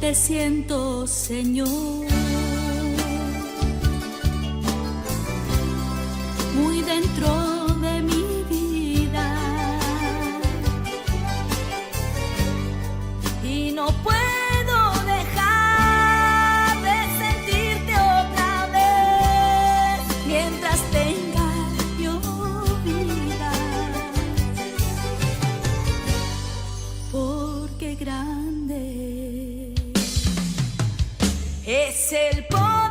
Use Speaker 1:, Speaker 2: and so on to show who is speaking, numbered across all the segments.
Speaker 1: te siento, Señor, muy dentro de mi vida, y no puedo dejar de sentirte otra vez mientras tenga yo vida, porque grande es el poder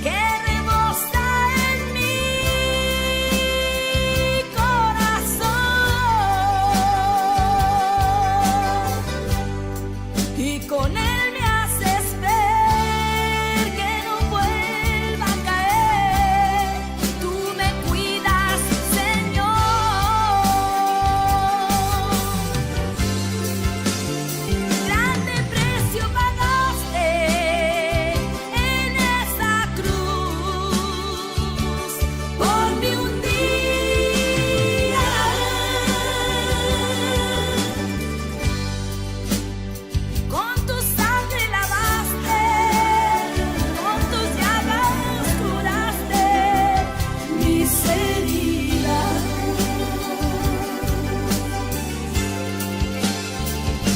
Speaker 1: que rebosa en mi corazón, y con él me haces ver que no vuelva a caer. Tú me cuidas, Señor. Grande precio pagaste en esa cruz por mí un día. Con tu sangre lavaste, con tus llagas curaste mis heridas.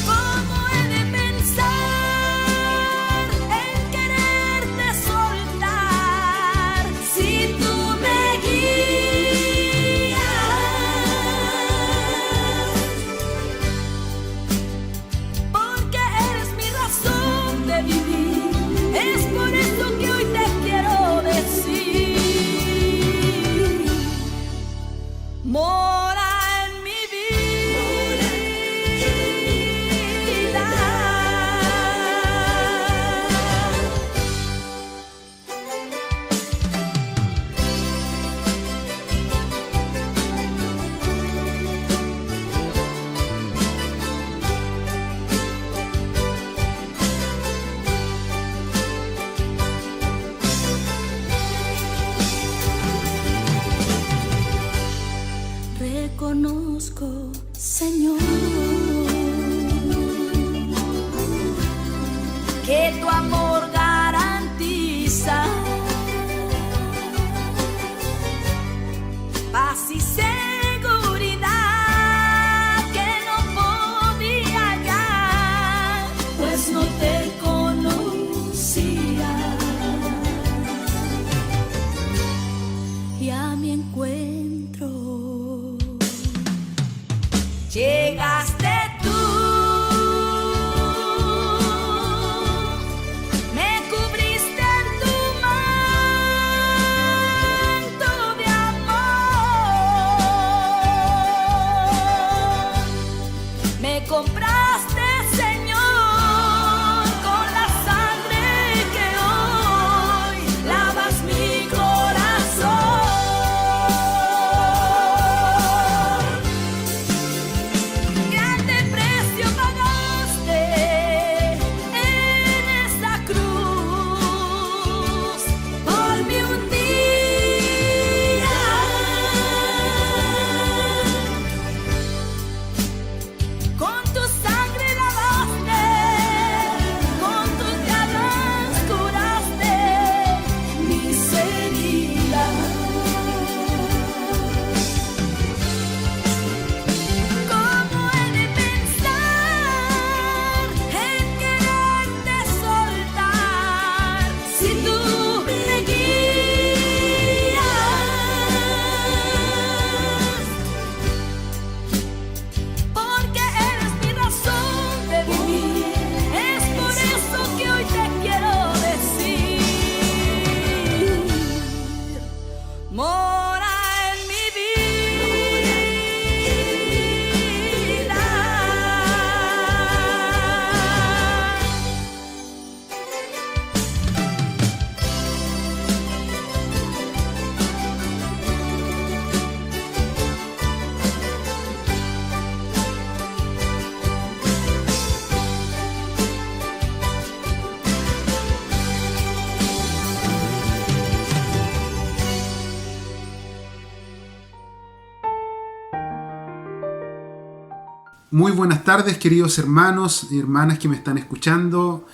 Speaker 1: ¿Cómo he de pensar en quererte soltar si tú me guías? Porque eres mi razón de vivir. Es por eso que hoy te quiero decir: mora en mi vida. Reconozco, Señor, que tu amor garantiza paz y seguridad que no podía hallar, pues no te conocía. Y a mi encuentro llegaste tú, me cubriste en tu manto de amor, me compraste, Señor, con la sangre que hoy lavas mi corazón. Grande precio pagaste en esa cruz por mí un día. Con tu sangre lavaste, con tus llagas curaste mis heridas. ¿Cómo he de pensar en quererte soltar si tú me guías? Porque eres mi razón de vivir. Es por eso que hoy te quiero decir: mora en mi vida.
Speaker 2: Muy buenas tardes, queridos hermanos y hermanas que me están escuchando.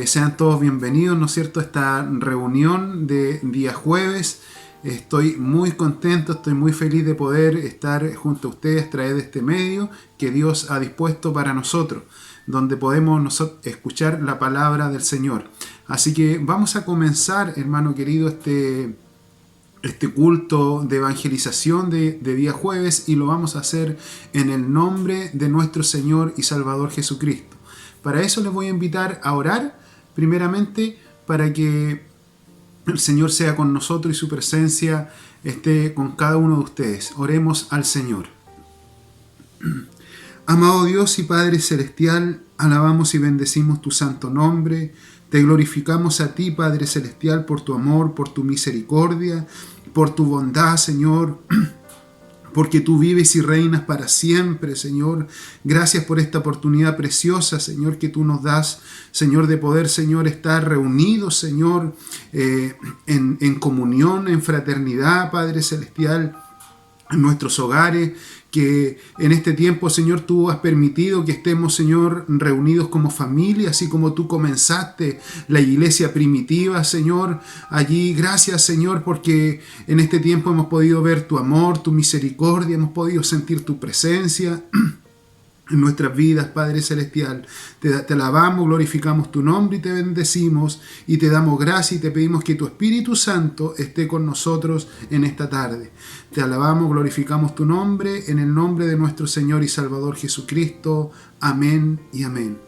Speaker 2: Sean todos bienvenidos, ¿no es cierto?, a esta reunión de día jueves. Estoy muy contento, estoy muy feliz de poder estar junto a ustedes a través de este medio que Dios ha dispuesto para nosotros, donde podemos escuchar la palabra del Señor. Así que vamos a comenzar, hermano querido, este culto de evangelización de día jueves, y lo vamos a hacer en el nombre de nuestro Señor y Salvador Jesucristo. Para eso les voy a invitar a orar primeramente, para que el Señor sea con nosotros y su presencia esté con cada uno de ustedes. Oremos al Señor. Amado Dios y Padre Celestial, alabamos y bendecimos tu santo nombre. Te glorificamos a ti, Padre Celestial, por tu amor, por tu misericordia, por tu bondad, Señor, porque tú vives y reinas para siempre, Señor. Gracias por esta oportunidad preciosa, Señor, que tú nos das, Señor, de poder, Señor, estar reunidos, Señor, en comunión, en fraternidad, Padre Celestial, en nuestros hogares, que en este tiempo, Señor, tú has permitido que estemos, Señor, reunidos como familia, así como tú comenzaste la iglesia primitiva, Señor. Allí, gracias, Señor, porque en este tiempo hemos podido ver tu amor, tu misericordia, hemos podido sentir tu presencia en nuestras vidas, Padre Celestial. Te alabamos, glorificamos tu nombre y te bendecimos y te damos gracias y te pedimos que tu Espíritu Santo esté con nosotros en esta tarde. Te alabamos, glorificamos tu nombre en el nombre de nuestro Señor y Salvador Jesucristo. Amén y amén.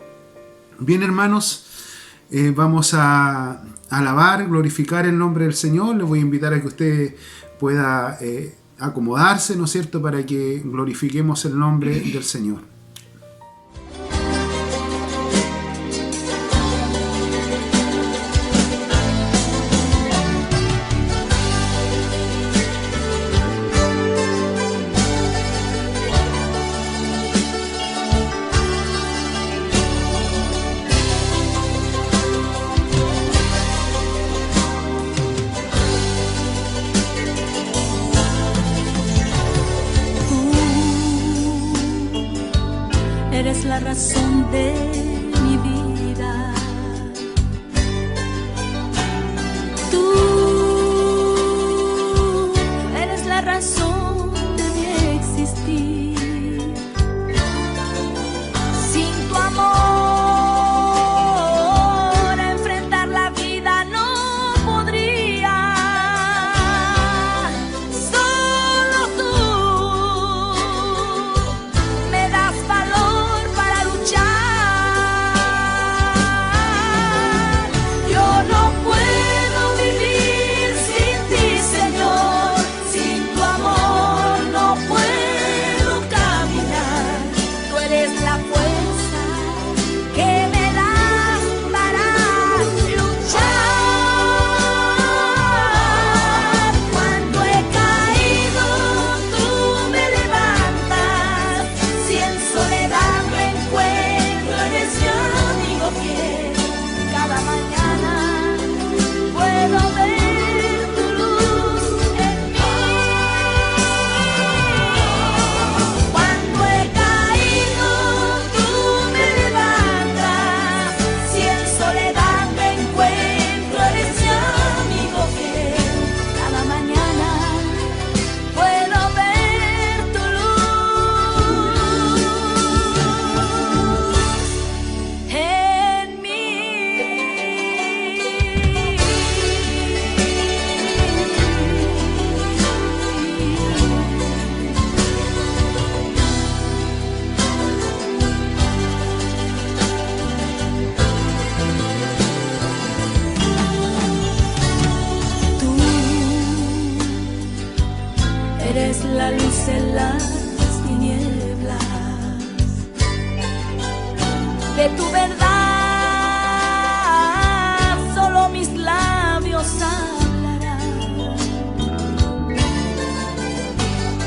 Speaker 2: Bien, hermanos, vamos a alabar, glorificar el nombre del Señor. Les voy a invitar a que usted pueda acomodarse, ¿no es cierto?, para que glorifiquemos el nombre del Señor.
Speaker 1: Eres la razón de mi vida. Tú eres la razón de mi existir. Sin tu amor, enfrentar la vida no podría. Solo tú me das valor para luchar. Yo no puedo vivir sin ti, Señor. Sin tu amor no puedo caminar. Tú eres la fuerza que me das para luchar. Cuando he caído, tú me levantas. Si en soledad me encuentro, eres mi amigo fiel. Cada mañana puedo ver tu luz en mí. Cuando he caído, tú me levantas. Si en soledad me encuentro, eres mi amigo fiel. Cada mañana puedo ver tu luz en mí. Tú eres la luz en las tinieblas. De tu verdad solo mis labios hablarán.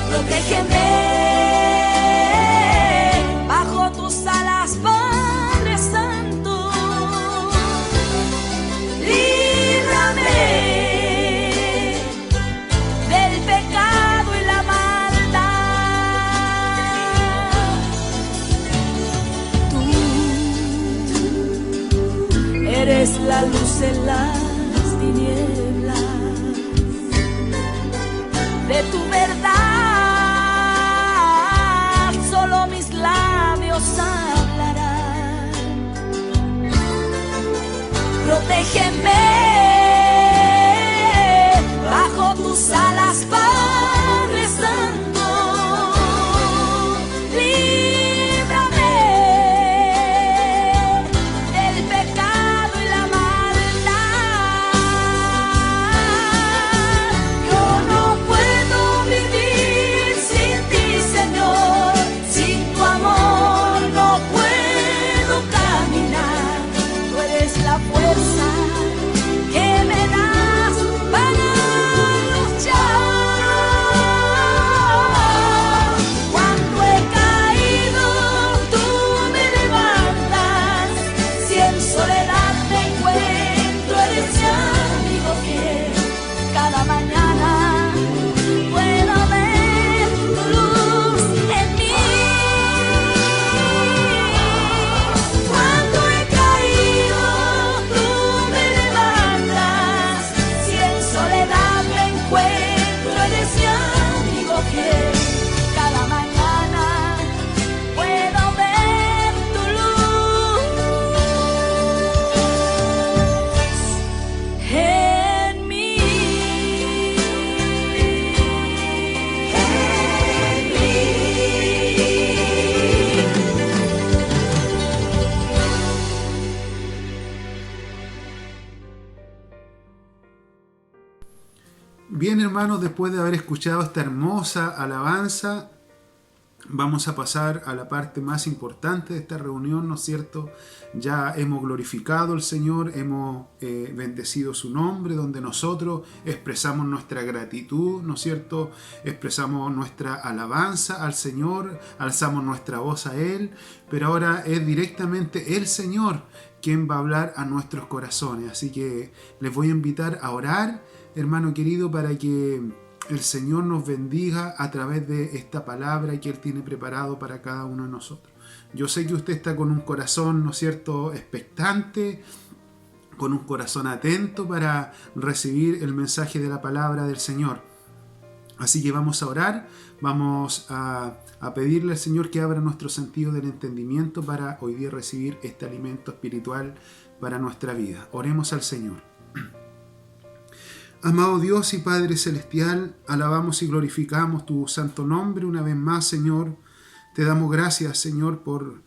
Speaker 1: Protégeme bajo tus alas, Padre Santo. Líbrame del pecado y la maldad. verdad solo mis labios hablarán. Protégeme bajo tus alas, Padre Santo. Líbrame del pecado y la maldad. Yo no puedo vivir sin ti, Señor. Sin tu amor no puedo caminar. Tú eres la fuerza que me das para luchar. Cuando he caído, tú me levantas. Si en soledad me encuentro, eres mi amigo fiel. Cada mañana puedo ver tu luz en mí. Cuando he caído, tú me levantas. Si en soledad me encuentro, eres mi amigo fiel. Cada mañana puedo ver tu luz en mí.
Speaker 2: Bien, hermanos, después de haber escuchado esta hermosa alabanza, vamos a pasar a la parte más importante de esta reunión, ¿no es cierto? Ya hemos glorificado al Señor, hemos bendecido su nombre, donde nosotros expresamos nuestra gratitud, ¿no es cierto? Expresamos nuestra alabanza al Señor, alzamos nuestra voz a Él, pero ahora es directamente el Señor quien va a hablar a nuestros corazones. Así que les voy a invitar a orar, hermano querido, para que el Señor nos bendiga a través de esta palabra que Él tiene preparado para cada uno de nosotros. Yo sé que usted está con un corazón, ¿no es cierto?, expectante, con un corazón atento para recibir el mensaje de la palabra del Señor. Así que vamos a orar, vamos a pedirle al Señor que abra nuestro sentido del entendimiento para hoy día recibir este alimento espiritual para nuestra vida. Oremos al Señor. Amado Dios y Padre Celestial, alabamos y glorificamos tu santo nombre una vez más, Señor. Te damos gracias, Señor, por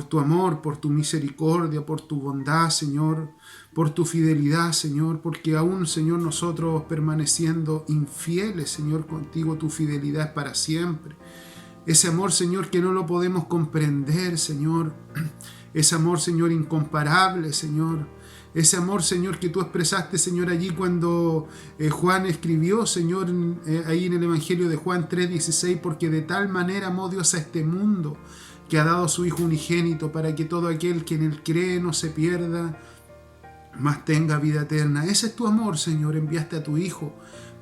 Speaker 2: tu amor, por tu misericordia, por tu bondad, Señor, por tu fidelidad, Señor, porque aún, Señor, nosotros permaneciendo infieles, Señor, contigo tu fidelidad es para siempre. Ese amor, Señor, que no lo podemos comprender, Señor. Ese amor, Señor, incomparable, Señor. Ese amor, Señor, que tú expresaste, Señor, allí cuando Juan escribió, Señor, ahí en el Evangelio de Juan 3:16, porque de tal manera amó Dios a este mundo, que ha dado a su Hijo unigénito, para que todo aquel que en Él cree no se pierda, mas tenga vida eterna. Ese es tu amor, Señor. Enviaste a tu Hijo,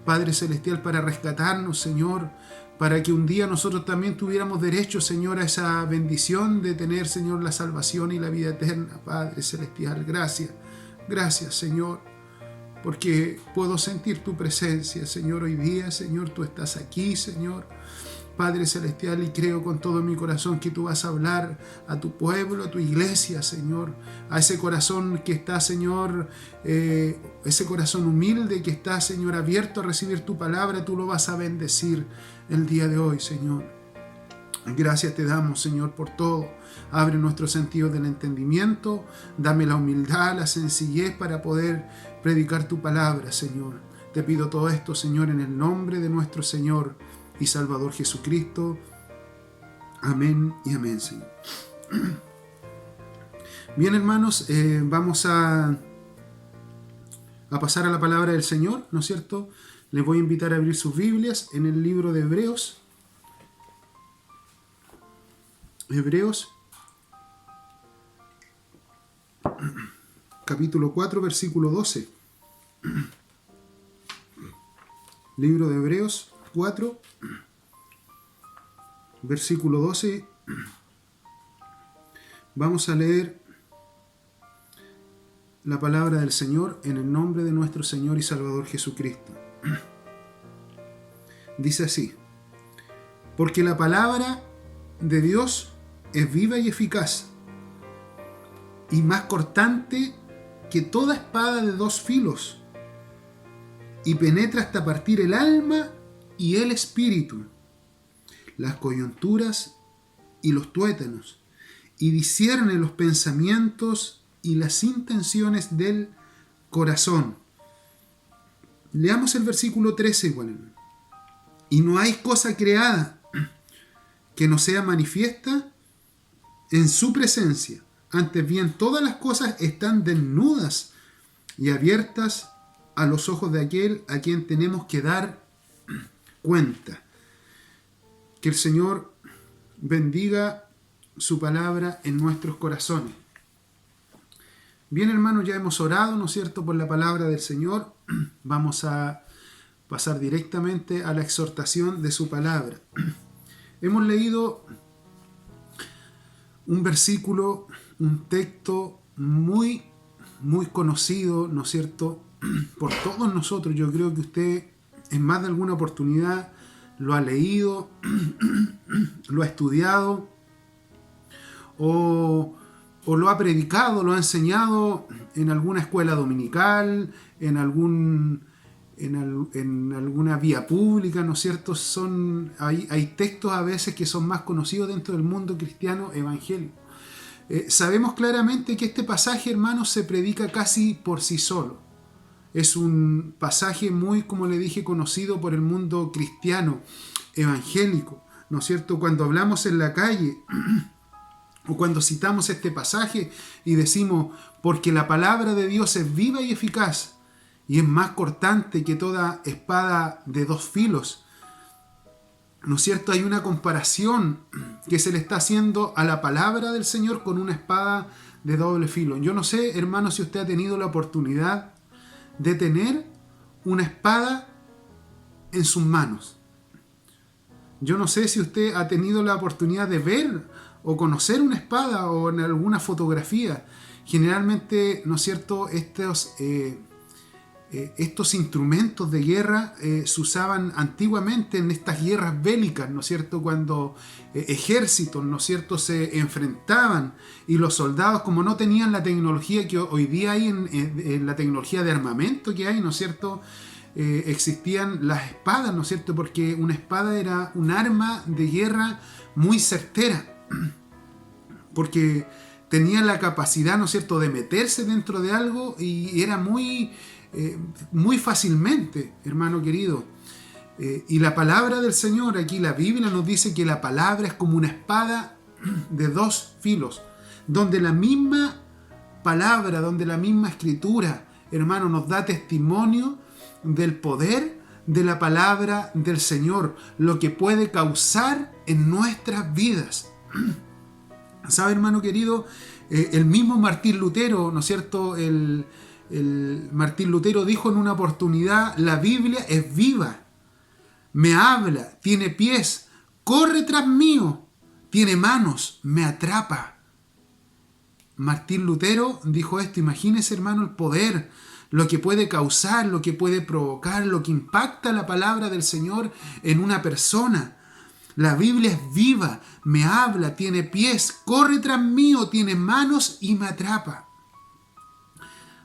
Speaker 2: Padre Celestial, para rescatarnos, Señor, para que un día nosotros también tuviéramos derecho, Señor, a esa bendición de tener, Señor, la salvación y la vida eterna. Padre Celestial, gracias. Gracias, Señor, porque puedo sentir tu presencia, Señor, hoy día. Señor, tú estás aquí, Señor, Padre Celestial, y creo con todo mi corazón que tú vas a hablar a tu pueblo, a tu iglesia, Señor, a ese corazón que está, Señor, ese corazón humilde que está, Señor, abierto a recibir tu palabra. Tú lo vas a bendecir el día de hoy, Señor. Gracias te damos, Señor, por todo. Abre nuestro sentido del entendimiento. Dame la humildad, la sencillez para poder predicar tu palabra, Señor. Te pido todo esto, Señor, en el nombre de nuestro Señor y Salvador Jesucristo. Amén y amén, Señor. Bien, hermanos, vamos a pasar a la palabra del Señor, ¿no es cierto? Les voy a invitar a abrir sus Biblias en el libro de Hebreos. Hebreos, capítulo 4, versículo 12. Libro de Hebreos 4, versículo 12. Vamos a leer la palabra del Señor en el nombre de nuestro Señor y Salvador Jesucristo. Dice así: porque la palabra de Dios es viva y eficaz, y más cortante que toda espada de dos filos, y penetra hasta partir el alma y el espíritu, las coyunturas y los tuétanos, y discierne los pensamientos y las intenciones del corazón. Leamos el versículo 13 igual. Y no hay cosa creada que no sea manifiesta en su presencia. Antes bien, todas las cosas están desnudas y abiertas a los ojos de aquel a quien tenemos que dar cuenta. Que el Señor bendiga su palabra en nuestros corazones. Bien, hermanos, ya hemos orado, ¿no es cierto?, por la palabra del Señor. Vamos a pasar directamente a la exhortación de su palabra. Hemos leído un versículo, un texto muy conocido, ¿no es cierto?, por todos nosotros. Yo creo que usted en más de alguna oportunidad lo ha leído, lo ha estudiado, o lo ha predicado, lo ha enseñado en alguna escuela dominical, en alguna vía pública, ¿no es cierto? Hay textos a veces que son más conocidos dentro del mundo cristiano evangélico. Sabemos claramente que este pasaje, hermanos, se predica casi por sí solo. Es un pasaje muy, como le dije, conocido por el mundo cristiano evangélico, ¿no es cierto? Cuando hablamos en la calle o cuando citamos este pasaje y decimos, porque la palabra de Dios es viva y eficaz y es más cortante que toda espada de dos filos, ¿no es cierto? Hay una comparación que se le está haciendo a la palabra del Señor con una espada de doble filo. Yo no sé, hermano, si usted ha tenido la oportunidad de tener una espada en sus manos. Yo no sé si usted ha tenido la oportunidad de ver o conocer una espada o en alguna fotografía. Generalmente, ¿no es cierto?, estos instrumentos de guerra se usaban antiguamente en estas guerras bélicas, ¿no es cierto?, cuando ejércitos, ¿no es cierto?, se enfrentaban y los soldados, como no tenían la tecnología que hoy día hay en la tecnología de armamento que hay, ¿no es cierto?, existían las espadas, ¿no es cierto?, porque una espada era un arma de guerra muy certera, porque tenía la capacidad, ¿no es cierto?, de meterse dentro de algo y era muy fácilmente, hermano querido. Y la palabra del Señor, aquí la Biblia nos dice que la palabra es como una espada de dos filos, donde la misma palabra, donde la misma escritura, hermano, nos da testimonio del poder de la palabra del Señor, lo que puede causar en nuestras vidas. ¿Sabe, hermano querido? El mismo Martín Lutero, ¿no es cierto?, el Martín Lutero dijo en una oportunidad: la Biblia es viva, me habla, tiene pies, corre tras mío, tiene manos, me atrapa. Martín Lutero dijo esto. Imagínese, hermano, el poder, lo que puede causar, lo que puede provocar, lo que impacta la palabra del Señor en una persona. La Biblia es viva, me habla, tiene pies, corre tras mío, tiene manos y me atrapa.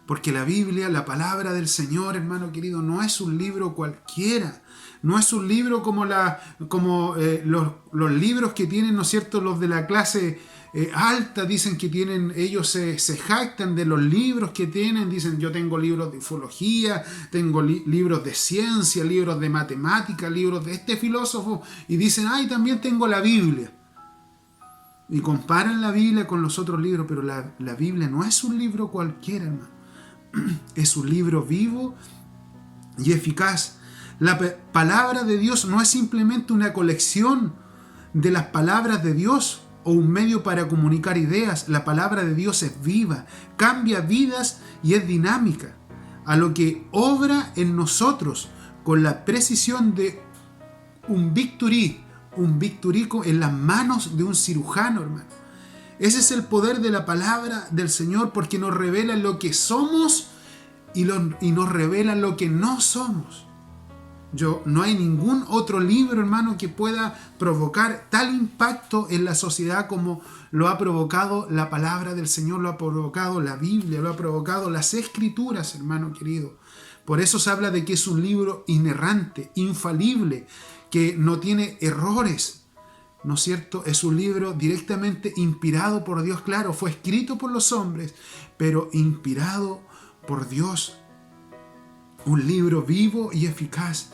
Speaker 2: Porque la Biblia, la palabra del Señor, hermano querido, no es un libro cualquiera. No es un libro como los libros que tienen, ¿no es cierto?, los de la clase alta. Dicen que tienen, ellos se jactan de los libros que tienen. Dicen: yo tengo libros de ufología, tengo libros de ciencia, libros de matemática, libros de este filósofo. Y dicen: ay, también tengo la Biblia. Y comparan la Biblia con los otros libros, pero la Biblia no es un libro cualquiera, hermano. Es un libro vivo y eficaz. La palabra de Dios no es simplemente una colección de las palabras de Dios o un medio para comunicar ideas. La palabra de Dios es viva, cambia vidas y es dinámica, a lo que obra en nosotros con la precisión de un bisturí en las manos de un cirujano, hermano. Ese es el poder de la palabra del Señor, porque nos revela lo que somos y nos revela lo que no somos. No hay ningún otro libro, hermano, que pueda provocar tal impacto en la sociedad como lo ha provocado la palabra del Señor, lo ha provocado la Biblia, lo ha provocado las Escrituras, hermano querido. Por eso se habla de que es un libro inerrante, infalible, que no tiene errores, ¿no es cierto? Es un libro directamente inspirado por Dios, claro, fue escrito por los hombres, pero inspirado por Dios. Un libro vivo y eficaz.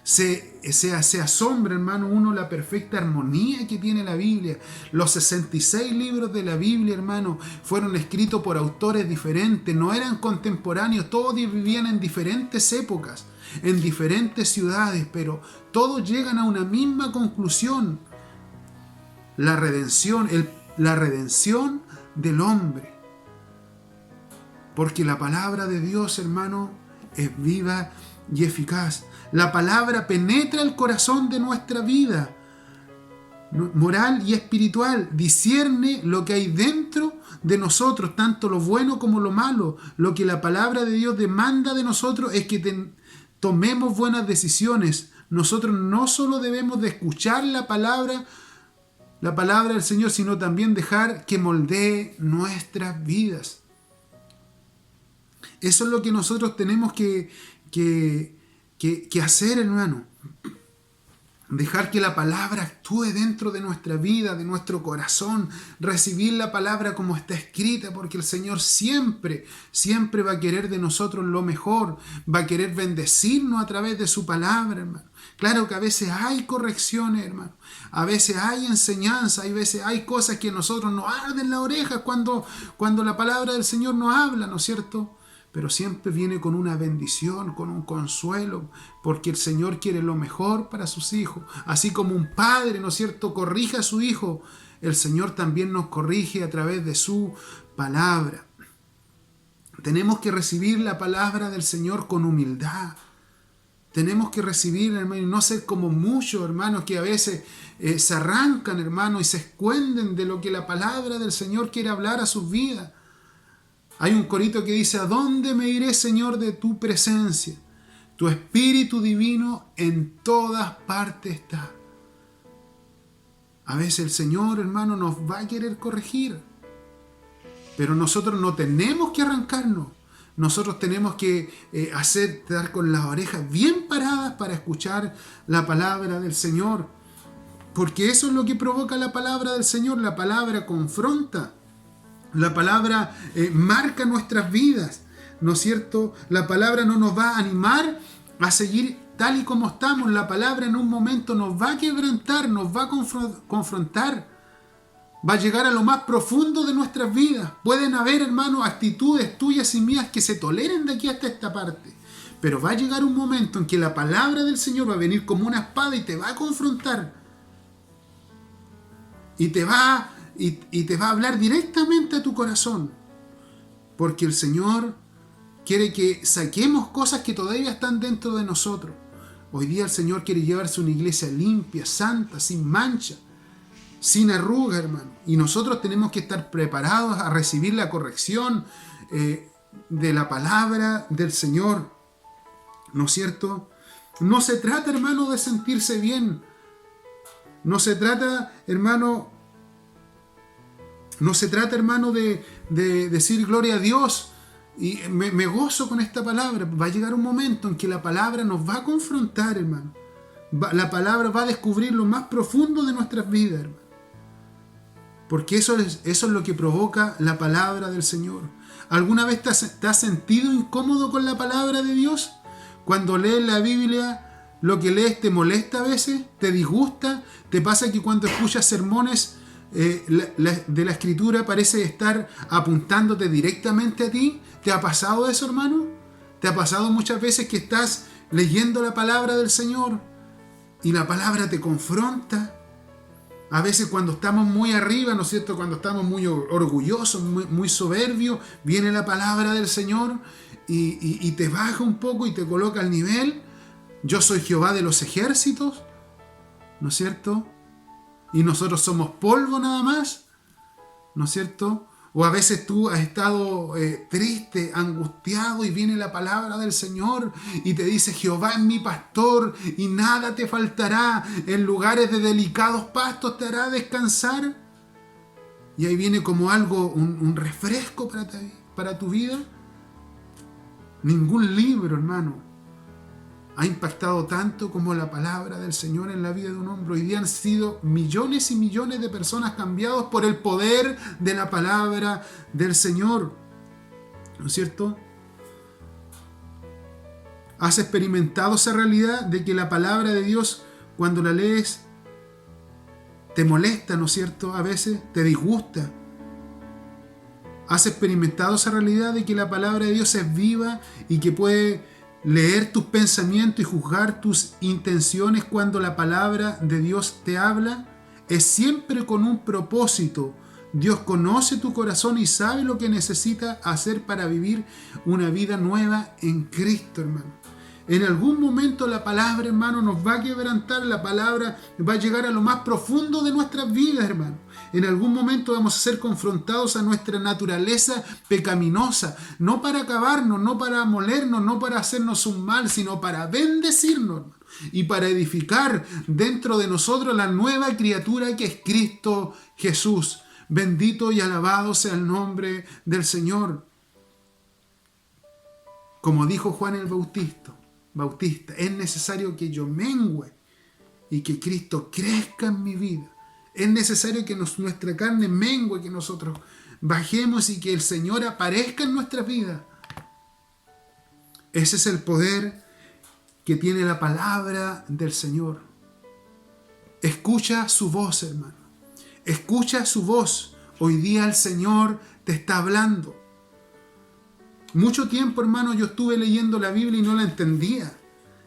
Speaker 2: Se asombra, hermano, uno la perfecta armonía que tiene la Biblia. Los 66 libros de la Biblia, hermano, fueron escritos por autores diferentes, no eran contemporáneos, todos vivían en diferentes épocas, en diferentes ciudades, pero todos llegan a una misma conclusión: la redención del hombre. Porque la palabra de Dios, hermano, es viva y eficaz. La palabra penetra el corazón de nuestra vida moral y espiritual, discierne lo que hay dentro de nosotros, tanto lo bueno como lo malo. Lo que la palabra de Dios demanda de nosotros es que tomemos buenas decisiones. Nosotros no solo debemos de escuchar la palabra del Señor, sino también dejar que moldee nuestras vidas. Eso es lo que nosotros tenemos que hacer, hermano. Dejar que la palabra actúe dentro de nuestra vida, de nuestro corazón. Recibir la palabra como está escrita, porque el Señor siempre va a querer de nosotros lo mejor. Va a querer bendecirnos a través de su palabra, hermano. Claro que a veces hay correcciones, hermano. A veces hay enseñanza, a veces hay cosas que a nosotros nos arden la oreja cuando la palabra del Señor nos habla, ¿no es cierto? Pero siempre viene con una bendición, con un consuelo, porque el Señor quiere lo mejor para sus hijos. Así como un padre, ¿no es cierto?, corrige a su hijo, el Señor también nos corrige a través de su palabra. Tenemos que recibir la palabra del Señor con humildad. Tenemos que recibir, hermano, y no ser como muchos hermanos que a veces se arrancan, hermano, y se esconden de lo que la palabra del Señor quiere hablar a sus vidas. Hay un corito que dice: ¿a dónde me iré, Señor, de tu presencia? Tu Espíritu Divino en todas partes está. A veces el Señor, hermano, nos va a querer corregir, pero nosotros no tenemos que arrancarnos. Nosotros tenemos que estar con las orejas bien paradas para escuchar la palabra del Señor, porque eso es lo que provoca la palabra del Señor. La palabra confronta. La palabra marca nuestras vidas, ¿no es cierto? La palabra no nos va a animar a seguir tal y como estamos. La palabra en un momento nos va a quebrantar, nos va a confrontar. Va a llegar a lo más profundo de nuestras vidas. Pueden haber, hermano, actitudes tuyas y mías que se toleren de aquí hasta esta parte. Pero va a llegar un momento en que la palabra del Señor va a venir como una espada y te va a confrontar. Y te va a hablar directamente a tu corazón, porque el Señor quiere que saquemos cosas que todavía están dentro de nosotros. Hoy día el Señor quiere llevarse una iglesia limpia, santa, sin mancha, sin arruga, hermano, y nosotros tenemos que estar preparados a recibir la corrección de la palabra del Señor, ¿no es cierto? No se trata, hermano, de sentirse bien. No se trata, hermano, de decir gloria a Dios y me gozo con esta palabra. Va a llegar un momento en que la palabra nos va a confrontar, hermano. La palabra va a descubrir lo más profundo de nuestras vidas, hermano. Porque eso es lo que provoca la palabra del Señor. ¿Alguna vez te has sentido incómodo con la palabra de Dios? Cuando lees la Biblia, lo que lees te molesta a veces, te disgusta. ¿Te pasa que cuando escuchas sermones de la Escritura parece estar apuntándote directamente a ti? ¿Te ha pasado eso, hermano? ¿Te ha pasado muchas veces que estás leyendo la palabra del Señor y la palabra te confronta? A veces cuando estamos muy arriba, ¿no es cierto?, cuando estamos muy orgullosos, muy soberbios, viene la palabra del Señor y te baja un poco y te coloca al nivel. Yo soy Jehová de los ejércitos, ¿no es cierto? Y nosotros somos polvo nada más, ¿no es cierto? O a veces tú has estado triste, angustiado, y viene la palabra del Señor y te dice: Jehová es mi pastor y nada te faltará. En lugares de delicados pastos te hará descansar. Y ahí viene como algo, un refresco para tu vida. Ningún libro, hermano, ha impactado tanto como la palabra del Señor en la vida de un hombre. Hoy día han sido millones y millones de personas cambiados por el poder de la palabra del Señor. ¿No es cierto? ¿Has experimentado esa realidad de que la palabra de Dios, cuando la lees, te molesta, ¿no es cierto? A veces te disgusta. ¿Has experimentado esa realidad de que la palabra de Dios es viva y que puede leer tus pensamientos y juzgar tus intenciones cuando la palabra de Dios te habla? Es siempre con un propósito. Dios conoce tu corazón y sabe lo que necesitas hacer para vivir una vida nueva en Cristo, hermano. En algún momento la palabra, hermano, nos va a quebrantar. La palabra va a llegar a lo más profundo de nuestras vidas, hermano. En algún momento vamos a ser confrontados a nuestra naturaleza pecaminosa. No para acabarnos, no para molernos, no para hacernos un mal, sino para bendecirnos, hermano, y para edificar dentro de nosotros la nueva criatura que es Cristo Jesús. Bendito y alabado sea el nombre del Señor. Como dijo Juan el Bautista, es necesario que yo mengüe y que Cristo crezca en mi vida. Es necesario que nuestra carne mengüe, que nosotros bajemos y que el Señor aparezca en nuestra vida. Ese es el poder que tiene la palabra del Señor. Escucha su voz, hermano. Escucha su voz. Hoy día el Señor te está hablando. Mucho tiempo, hermano, yo estuve leyendo la Biblia y no la entendía.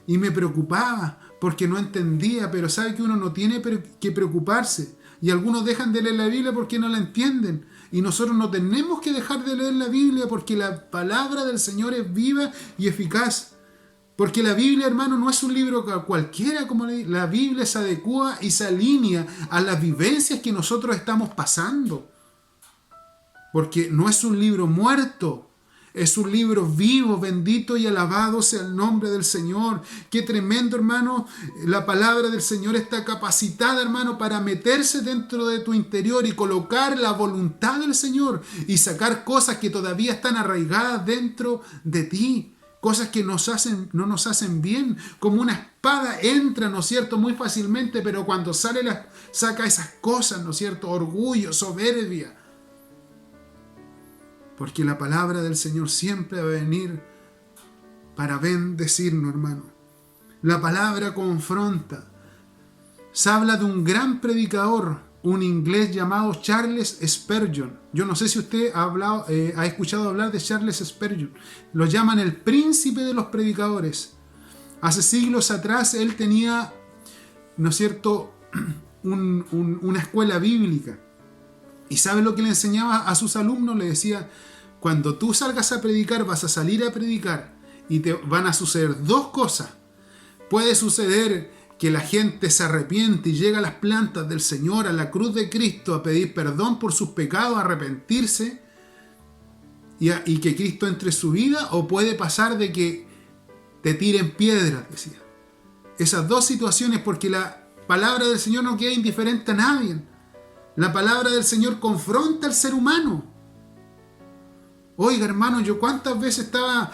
Speaker 2: Y me preocupaba porque no entendía. Pero sabe que uno no tiene que preocuparse. Y algunos dejan de leer la Biblia porque no la entienden. Y nosotros no tenemos que dejar de leer la Biblia porque la palabra del Señor es viva y eficaz. Porque la Biblia, hermano, no es un libro cualquiera, como la Biblia se adecua y se alinea a las vivencias que nosotros estamos pasando. Porque no es un libro muerto. Es un libro vivo. Bendito y alabado sea el nombre del Señor. Qué tremendo, hermano. La palabra del Señor está capacitada, hermano, para meterse dentro de tu interior y colocar la voluntad del Señor y sacar cosas que todavía están arraigadas dentro de ti. Cosas que no nos hacen bien. Como una espada entra, ¿no es cierto?, muy fácilmente, pero cuando sale saca esas cosas, ¿no es cierto? Orgullo, soberbia. Porque la palabra del Señor siempre va a venir para bendecirnos, hermano. La palabra confronta. Se habla de un gran predicador, un inglés llamado Charles Spurgeon. Yo no sé si usted ha escuchado hablar de Charles Spurgeon. Lo llaman el príncipe de los predicadores. Hace siglos atrás él tenía, ¿no es cierto?, una escuela bíblica. ¿Y sabe lo que le enseñaba a sus alumnos? Le decía: cuando tú salgas a predicar, vas a salir a predicar y te van a suceder dos cosas. Puede suceder que la gente se arrepiente y llega a las plantas del Señor, a la cruz de Cristo, a pedir perdón por sus pecados, a arrepentirse y que Cristo entre en su vida, o puede pasar de que te tiren piedras, decía. Esas dos situaciones, porque la palabra del Señor no queda indiferente a nadie. La palabra del Señor confronta al ser humano. Oiga, hermano, yo cuántas veces estaba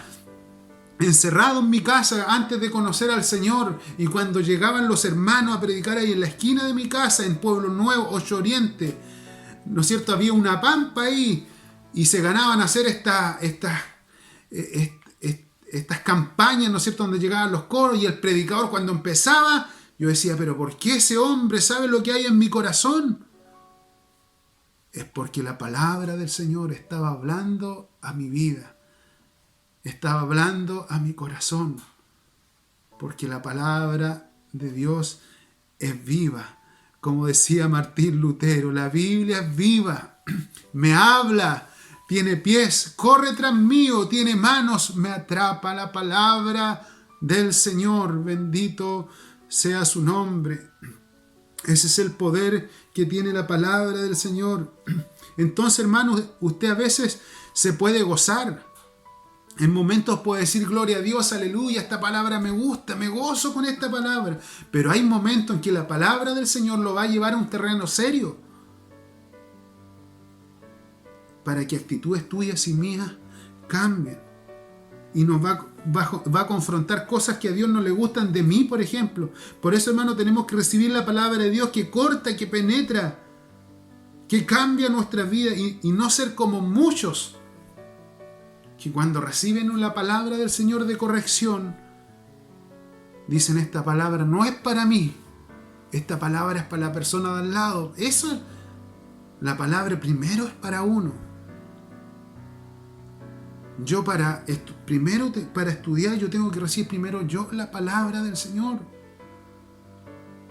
Speaker 2: encerrado en mi casa antes de conocer al Señor, y cuando llegaban los hermanos a predicar ahí en la esquina de mi casa, en Pueblo Nuevo, Ocho Oriente, ¿no es cierto?, había una pampa ahí y se ganaban a hacer estas campañas, ¿no es cierto?, donde llegaban los coros, y el predicador cuando empezaba, yo decía: pero ¿por qué ese hombre sabe lo que hay en mi corazón? Es porque la palabra del Señor estaba hablando a mi vida. Estaba hablando a mi corazón. Porque la palabra de Dios es viva. Como decía Martín Lutero, la Biblia es viva. Me habla, tiene pies, corre tras mío, tiene manos, me atrapa. La palabra del Señor. Bendito sea su nombre. Ese es el poder que tiene la palabra del Señor. Entonces, hermano, usted a veces se puede gozar. En momentos puede decir gloria a Dios, aleluya, esta palabra me gusta, me gozo con esta palabra. Pero hay momentos en que la palabra del Señor lo va a llevar a un terreno serio. Para que actitudes tuyas y mías cambien. Y nos va a confrontar cosas que a Dios no le gustan de mí, por ejemplo. Por eso, hermano, tenemos que recibir la palabra de Dios que corta, que penetra, que cambia nuestra vida y no ser como muchos que cuando reciben la palabra del Señor de corrección, dicen: esta palabra no es para mí, esta palabra es para la persona de al lado. Eso, la palabra primero es para uno. Yo para estudiar, yo tengo que recibir primero yo la palabra del Señor.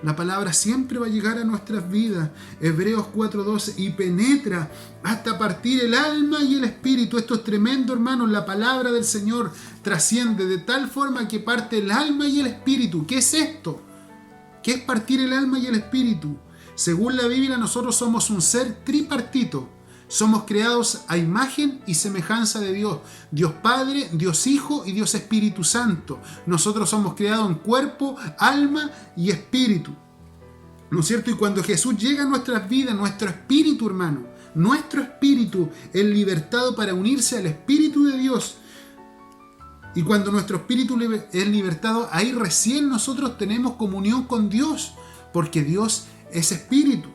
Speaker 2: La palabra siempre va a llegar a nuestras vidas. Hebreos 4:12, y penetra hasta partir el alma y el espíritu. Esto es tremendo, hermanos. La palabra del Señor trasciende de tal forma que parte el alma y el espíritu. ¿Qué es esto? ¿Qué es partir el alma y el espíritu? Según la Biblia, nosotros somos un ser tripartito. Somos creados a imagen y semejanza de Dios. Dios Padre, Dios Hijo y Dios Espíritu Santo. Nosotros somos creados en cuerpo, alma y espíritu. ¿No es cierto? Y cuando Jesús llega a nuestras vidas, nuestro espíritu, hermano, nuestro espíritu es libertado para unirse al Espíritu de Dios. Y cuando nuestro espíritu es libertado, ahí recién nosotros tenemos comunión con Dios, porque Dios es espíritu.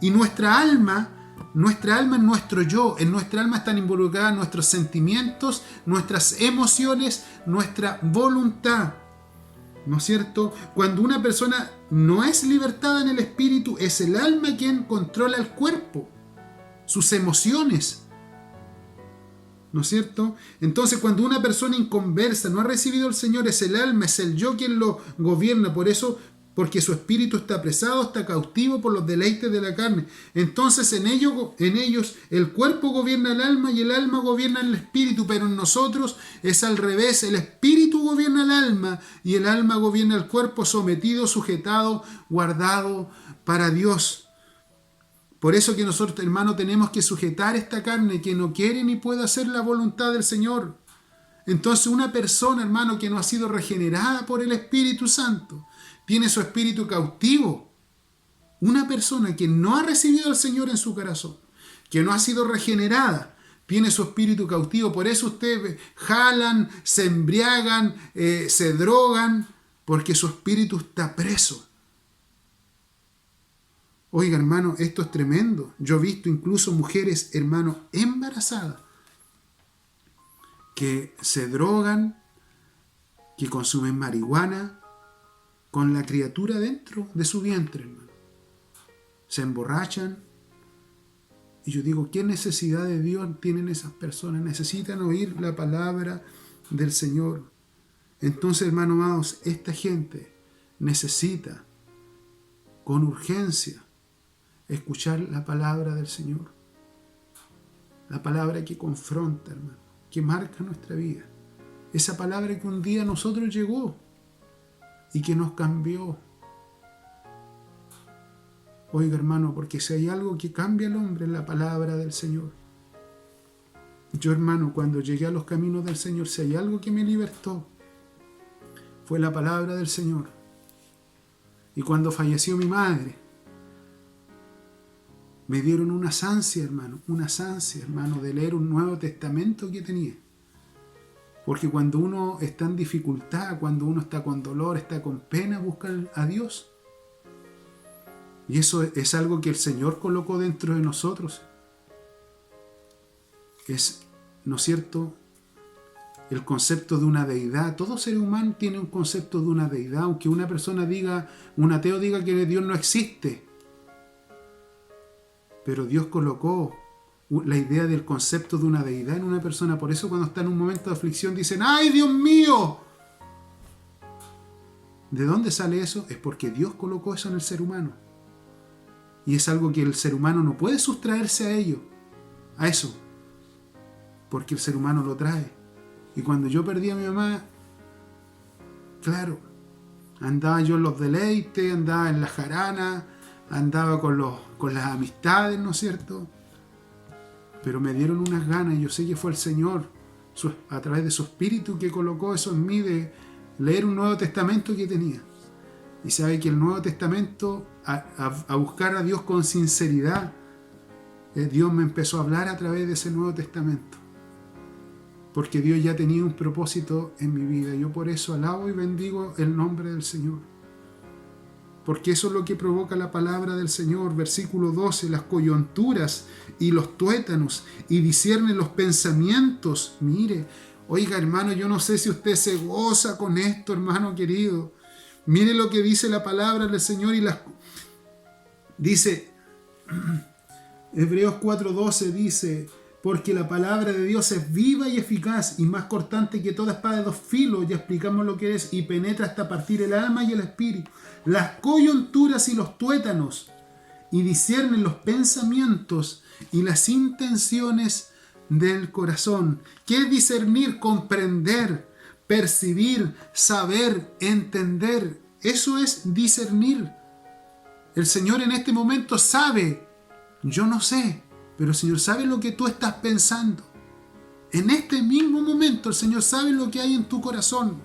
Speaker 2: Y nuestra alma es nuestro yo. En nuestra alma están involucradas nuestros sentimientos, nuestras emociones, nuestra voluntad. ¿No es cierto? Cuando una persona no es libertada en el espíritu, es el alma quien controla el cuerpo, sus emociones. ¿No es cierto? Entonces, cuando una persona inconversa no ha recibido al Señor, es el alma, es el yo quien lo gobierna. Por eso, porque su espíritu está apresado, está cautivo por los deleites de la carne. Entonces en ellos el cuerpo gobierna el alma y el alma gobierna el espíritu, pero en nosotros es al revés: el espíritu gobierna el alma y el alma gobierna el cuerpo, sometido, sujetado, guardado para Dios. Por eso que nosotros, hermano, tenemos que sujetar esta carne que no quiere ni puede hacer la voluntad del Señor. Entonces una persona, hermano, que no ha sido regenerada por el Espíritu Santo, tiene su espíritu cautivo. Una persona que no ha recibido al Señor en su corazón, que no ha sido regenerada, tiene su espíritu cautivo. Por eso ustedes jalan, se embriagan, se drogan, porque su espíritu está preso. Oiga, hermano, esto es tremendo. Yo he visto incluso mujeres, hermano, embarazadas, que se drogan, que consumen marihuana, con la criatura dentro de su vientre, hermano. Se emborrachan. Y yo digo, ¿qué necesidad de Dios tienen esas personas? Necesitan oír la palabra del Señor. Entonces, hermanos amados, esta gente necesita con urgencia escuchar la palabra del Señor. La palabra que confronta, hermano, que marca nuestra vida. Esa palabra que un día a nosotros llegó y que nos cambió. Oiga, hermano, porque si hay algo que cambia al hombre es la palabra del Señor. Yo, hermano, cuando llegué a los caminos del Señor, si hay algo que me libertó, fue la palabra del Señor. Y cuando falleció mi madre, me dieron una ansia, hermano, de leer un Nuevo Testamento que tenía. Porque cuando uno está en dificultad, cuando uno está con dolor, está con pena, busca a Dios. Y eso es algo que el Señor colocó dentro de nosotros. Es, ¿no es cierto?, el concepto de una deidad. Todo ser humano tiene un concepto de una deidad. Aunque una persona diga, un ateo diga que Dios no existe. Pero Dios colocó la idea del concepto de una deidad en una persona. Por eso cuando está en un momento de aflicción dicen: ¡ay, Dios mío! ¿De dónde sale eso? Es porque Dios colocó eso en el ser humano. Y es algo que el ser humano no puede sustraerse a ello, a eso. Porque el ser humano lo trae. Y cuando yo perdí a mi mamá, claro, andaba yo en los deleites, andaba en la jarana, andaba con las amistades, ¿no es cierto? pero me dieron unas ganas, y yo sé que fue el Señor, a través de su Espíritu, que colocó eso en mí, de leer un Nuevo Testamento que tenía. Y sabe que el Nuevo Testamento, a buscar a Dios con sinceridad, Dios me empezó a hablar a través de ese Nuevo Testamento. Porque Dios ya tenía un propósito en mi vida. Yo por eso alabo y bendigo el nombre del Señor. Porque eso es lo que provoca la palabra del Señor. Versículo 12, las coyunturas y los tuétanos, y disciernen los pensamientos. Mire, oiga hermano, yo no sé si usted se goza con esto, hermano querido. Mire lo que dice la palabra del Señor, y dice, Hebreos 4:12 dice: porque la palabra de Dios es viva y eficaz, y más cortante que toda espada de dos filos, ya explicamos lo que es, y penetra hasta partir el alma y el espíritu, las coyunturas y los tuétanos, y disciernen los pensamientos y las intenciones del corazón. ¿Qué es discernir? Comprender, percibir, saber, entender. Eso es discernir. El Señor en este momento sabe, yo no sé, pero el Señor sabe lo que tú estás pensando. En este mismo momento el Señor sabe lo que hay en tu corazón,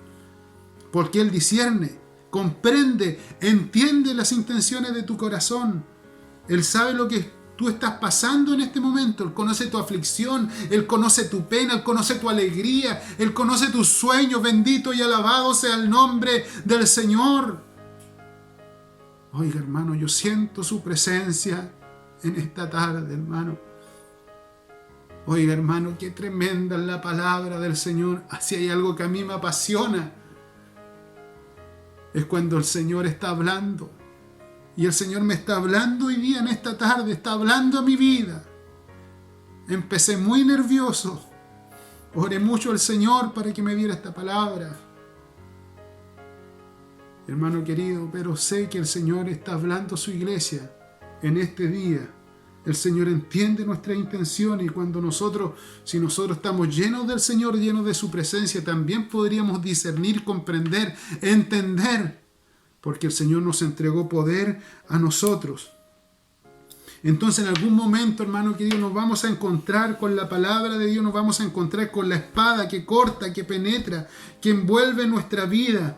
Speaker 2: porque Él discierne, comprende, entiende las intenciones de tu corazón. Él sabe lo que tú estás pasando en este momento. Él conoce tu aflicción, Él conoce tu pena, Él conoce tu alegría, Él conoce tus sueños. Bendito y alabado sea el nombre del Señor. Oiga hermano, yo siento su presencia en esta tarde, hermano. Oiga hermano, qué tremenda es la palabra del Señor. Así hay algo que a mí me apasiona, es cuando el Señor está hablando. Y el Señor me está hablando hoy día, en esta tarde, está hablando a mi vida. Empecé muy nervioso. Oré mucho al Señor para que me diera esta palabra, hermano querido, pero sé que el Señor está hablando a su iglesia en este día. El Señor entiende nuestras intenciones, y cuando si nosotros estamos llenos del Señor, llenos de su presencia, también podríamos discernir, comprender, entender, porque el Señor nos entregó poder a nosotros. Entonces en algún momento, hermano querido, nos vamos a encontrar con la palabra de Dios, nos vamos a encontrar con la espada que corta, que penetra, que envuelve nuestra vida.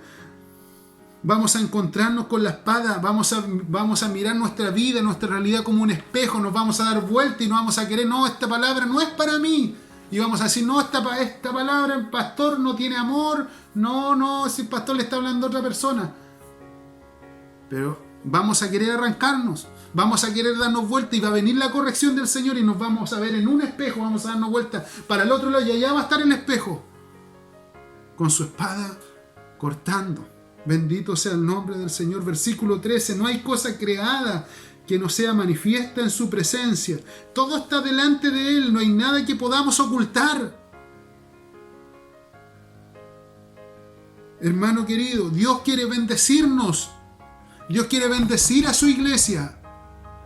Speaker 2: Vamos a encontrarnos con la espada, vamos a mirar nuestra vida, nuestra realidad como un espejo, nos vamos a dar vuelta y no vamos a querer, no, esta palabra no es para mí. Y vamos a decir, no, esta palabra, el pastor no tiene amor, no, ese pastor le está hablando a otra persona. Pero vamos a querer arrancarnos, vamos a querer darnos vuelta, y va a venir la corrección del Señor y nos vamos a ver en un espejo, vamos a darnos vuelta para el otro lado y allá va a estar el espejo con su espada cortando. Bendito sea el nombre del Señor. Versículo 13. No hay cosa creada que no sea manifiesta en su presencia. Todo está delante de Él. No hay nada que podamos ocultar. Hermano querido, Dios quiere bendecirnos. Dios quiere bendecir a su iglesia.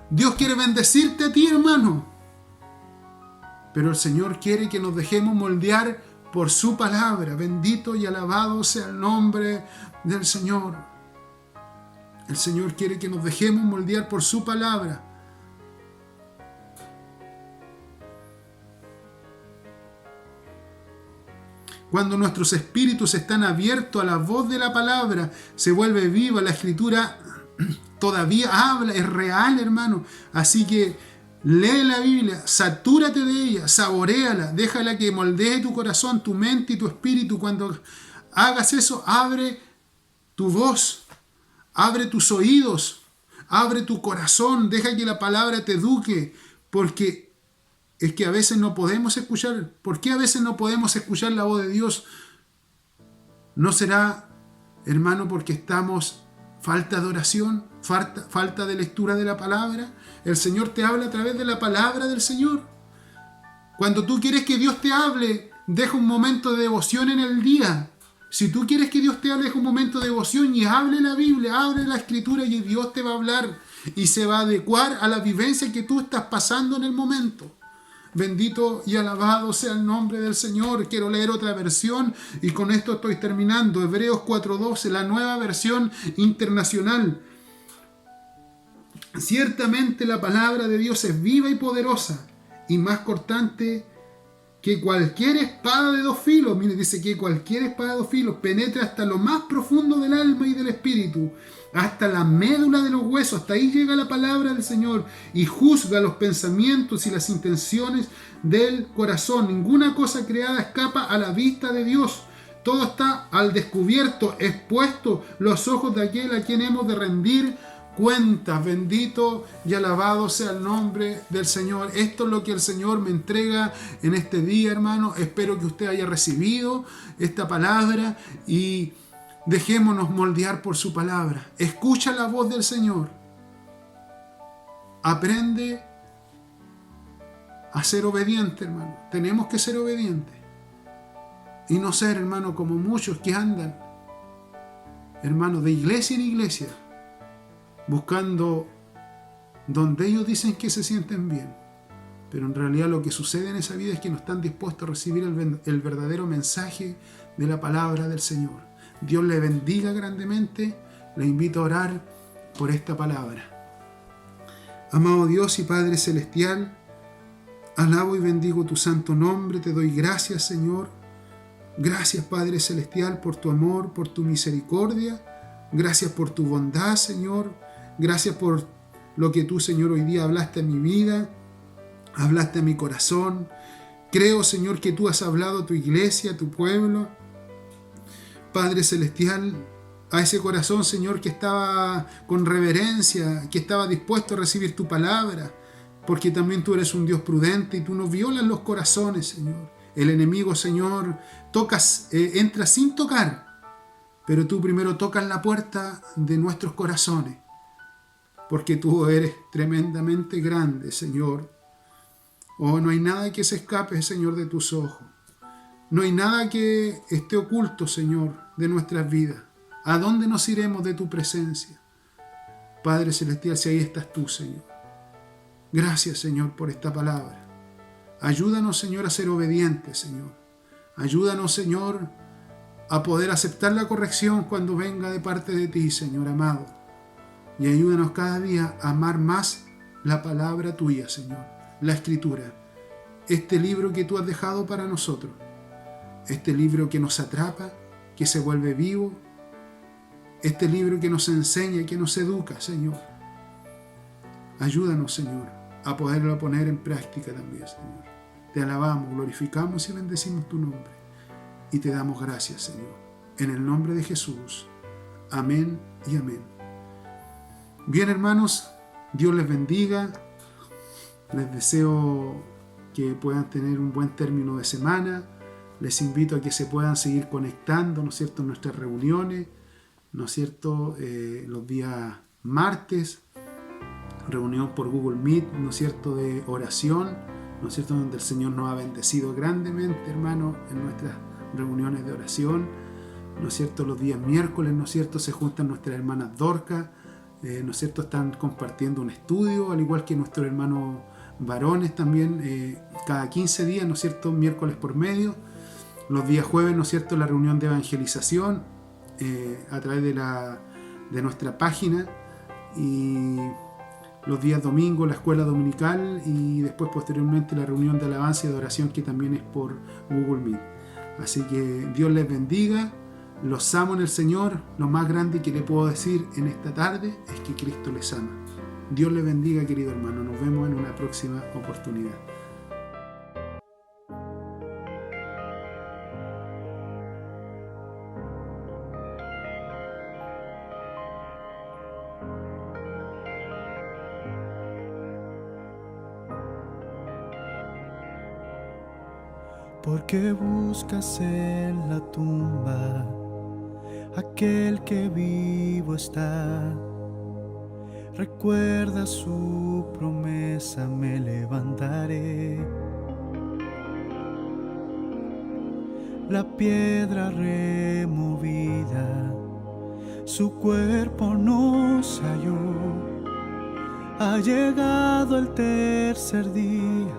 Speaker 2: Dios quiere bendecirte a ti, hermano. Pero el Señor quiere que nos dejemos moldear por su palabra. Bendito y alabado sea el nombre del Señor. El Señor quiere que nos dejemos moldear por su palabra. Cuando nuestros espíritus están abiertos a la voz de la palabra, se vuelve viva. La Escritura todavía habla, es real, hermano. Así que lee la Biblia, satúrate de ella, saboréala, déjala que moldee tu corazón, tu mente y tu espíritu. Cuando hagas eso, abre tu voz, abre tus oídos, abre tu corazón, deja que la palabra te eduque, porque es que a veces no podemos escuchar. ¿Por qué a veces no podemos escuchar la voz de Dios? ¿No será, hermano, porque estamos falta de oración, falta de lectura de la palabra? El Señor te habla a través de la palabra del Señor. Cuando tú quieres que Dios te hable, deja un momento de devoción en el día. Si tú quieres que Dios te hable, deja un momento de devoción y hable la Biblia, abre la Escritura, y Dios te va a hablar y se va a adecuar a la vivencia que tú estás pasando en el momento. Bendito y alabado sea el nombre del Señor. Quiero leer otra versión y con esto estoy terminando. Hebreos 4:12, la Nueva Versión Internacional. Ciertamente la palabra de Dios es viva y poderosa y más cortante que cualquier espada de 2 filos. Mire, dice que cualquier espada de 2 filos penetra hasta lo más profundo del alma y del espíritu, hasta la médula de los huesos. Hasta ahí llega la palabra del Señor, y juzga los pensamientos y las intenciones del corazón. Ninguna cosa creada escapa a la vista de Dios. Todo está al descubierto, expuesto los ojos de aquel a quien hemos de rendir cuentas. Bendito y alabado sea el nombre del Señor. Esto es lo que el Señor me entrega en este día, hermano. Espero que usted haya recibido esta palabra y dejémonos moldear por su palabra. Escucha la voz del Señor. Aprende a ser obediente, hermano. Tenemos que ser obedientes. Y no ser, hermano, como muchos que andan, hermano, de iglesia en iglesia, buscando donde ellos dicen que se sienten bien. Pero en realidad lo que sucede en esa vida es que no están dispuestos a recibir el verdadero mensaje de la palabra del Señor. Dios le bendiga grandemente. Le invito a orar por esta palabra. Amado Dios y Padre Celestial, alabo y bendigo tu santo nombre. Te doy gracias, Señor. Gracias, Padre Celestial, por tu amor, por tu misericordia. Gracias por tu bondad, Señor. Gracias por lo que tú, Señor, hoy día hablaste a mi vida, hablaste a mi corazón. Creo, Señor, que tú has hablado a tu iglesia, a tu pueblo. Padre Celestial, a ese corazón, Señor, que estaba con reverencia, que estaba dispuesto a recibir tu palabra, porque también tú eres un Dios prudente y tú no violas los corazones, Señor. El enemigo, Señor, entra sin tocar, pero tú primero tocas la puerta de nuestros corazones, porque tú eres tremendamente grande, Señor. Oh, no hay nada que se escape, Señor, de tus ojos. No hay nada que esté oculto, Señor, de nuestras vidas. ¿A dónde nos iremos de tu presencia? Padre Celestial, si ahí estás tú, Señor. Gracias, Señor, por esta palabra. Ayúdanos, Señor, a ser obedientes, Señor. Ayúdanos, Señor, a poder aceptar la corrección cuando venga de parte de ti, Señor amado. Y ayúdanos cada día a amar más la palabra tuya, Señor, la Escritura. Este libro que tú has dejado para nosotros. Este libro que nos atrapa, que se vuelve vivo. Este libro que nos enseña, que nos educa, Señor. Ayúdanos, Señor, a poderlo poner en práctica también, Señor. Te alabamos, glorificamos y bendecimos tu nombre. Y te damos gracias, Señor. En el nombre de Jesús. Amén y amén. Bien, hermanos, Dios les bendiga. Les deseo que puedan tener un buen término de semana. Les invito a que se puedan seguir conectando, ¿no es cierto?, en nuestras reuniones, ¿no es cierto?, los días martes, reunión por Google Meet, ¿no es cierto?, de oración, ¿no es cierto?, donde el Señor nos ha bendecido grandemente, hermano, en nuestras reuniones de oración, ¿no es cierto?, los días miércoles, ¿no es cierto?, se juntan nuestras hermanas Dorcas, ¿no es cierto?, están compartiendo un estudio, al igual que nuestros hermanos varones también, cada 15 días, ¿no es cierto?, miércoles por medio. Los días jueves, ¿no es cierto?, la reunión de evangelización a través de nuestra página, y los días domingos la escuela dominical, y después posteriormente la reunión de alabanza y de oración, que también es por Google Meet. Así que Dios les bendiga, los amo en el Señor. Lo más grande que le puedo decir en esta tarde es que Cristo les ama. Dios les bendiga, querido hermano. Nos vemos en una próxima oportunidad.
Speaker 3: Porque buscas en la tumba aquel que vivo está. Recuerda su promesa, me levantaré. La piedra removida, su cuerpo nos halló. Ha llegado el tercer día,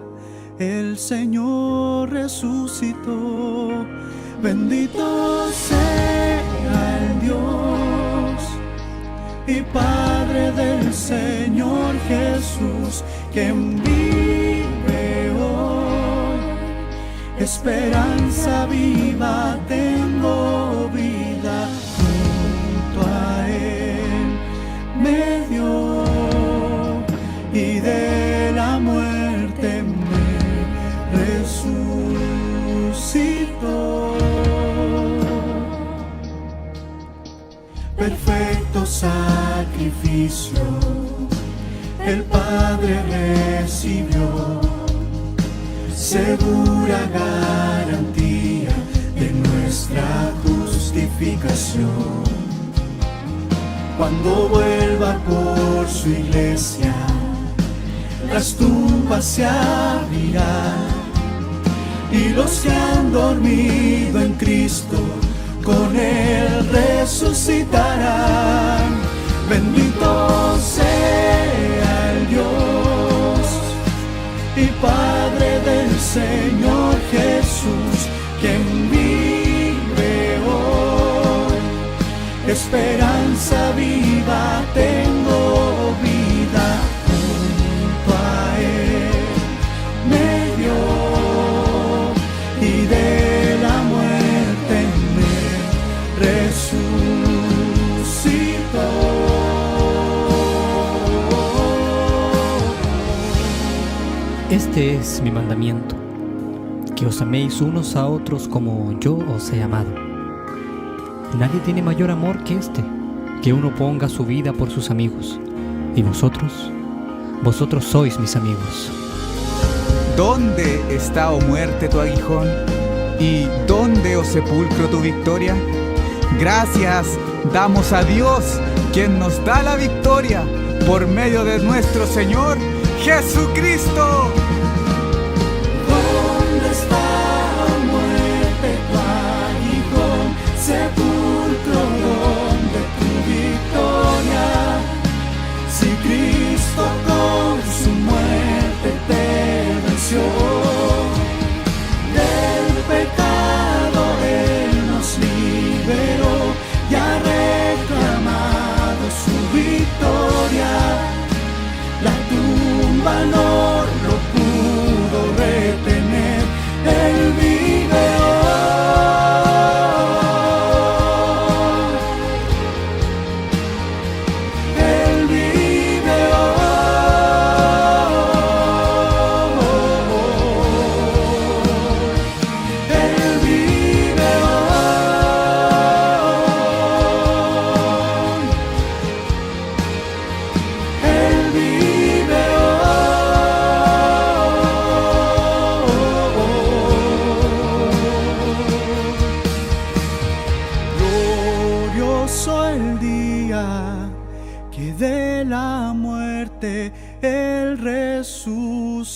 Speaker 3: el Señor resucitó. Bendito sea el Dios y Padre del Señor Jesús, quien vive hoy. esperanza viva, tengo vida junto a Él me dio, y de la muerte me resucitó. Perfecto sacrificio el Padre recibió, segura garantía de nuestra justificación. Cuando vuelva por su iglesia, las tumbas se abrirán, y los que han dormido en Cristo con Él resucitarán. Bendito sea el Dios y Padre del Señor Jesús, quien vive hoy. Esperanza viva, tengo vida junto a Él me dio, y de la muerte me resucitó.
Speaker 4: Este es mi mandamiento, que os améis unos a otros como yo os he amado. Nadie tiene mayor amor que este, que uno ponga su vida por sus amigos. Y vosotros sois mis amigos.
Speaker 5: ¿Dónde está, oh muerte, tu aguijón? ¿Y dónde, oh sepulcro, tu victoria? Gracias damos a Dios, quien nos da la victoria, por medio de nuestro Señor Jesucristo.
Speaker 3: ¿Dónde está, oh muerte, tu aguijón? Sepulcro, ¿dónde tu victoria? Si Cristo con su muerte te venció, del pecado Él nos liberó y ha reclamado su victoria. La tumba no lo pudo retener, Él vive hoy. Él vive hoy. Él vive hoy. Él vive hoy. Glorioso el día que de la muerte Él resucitó.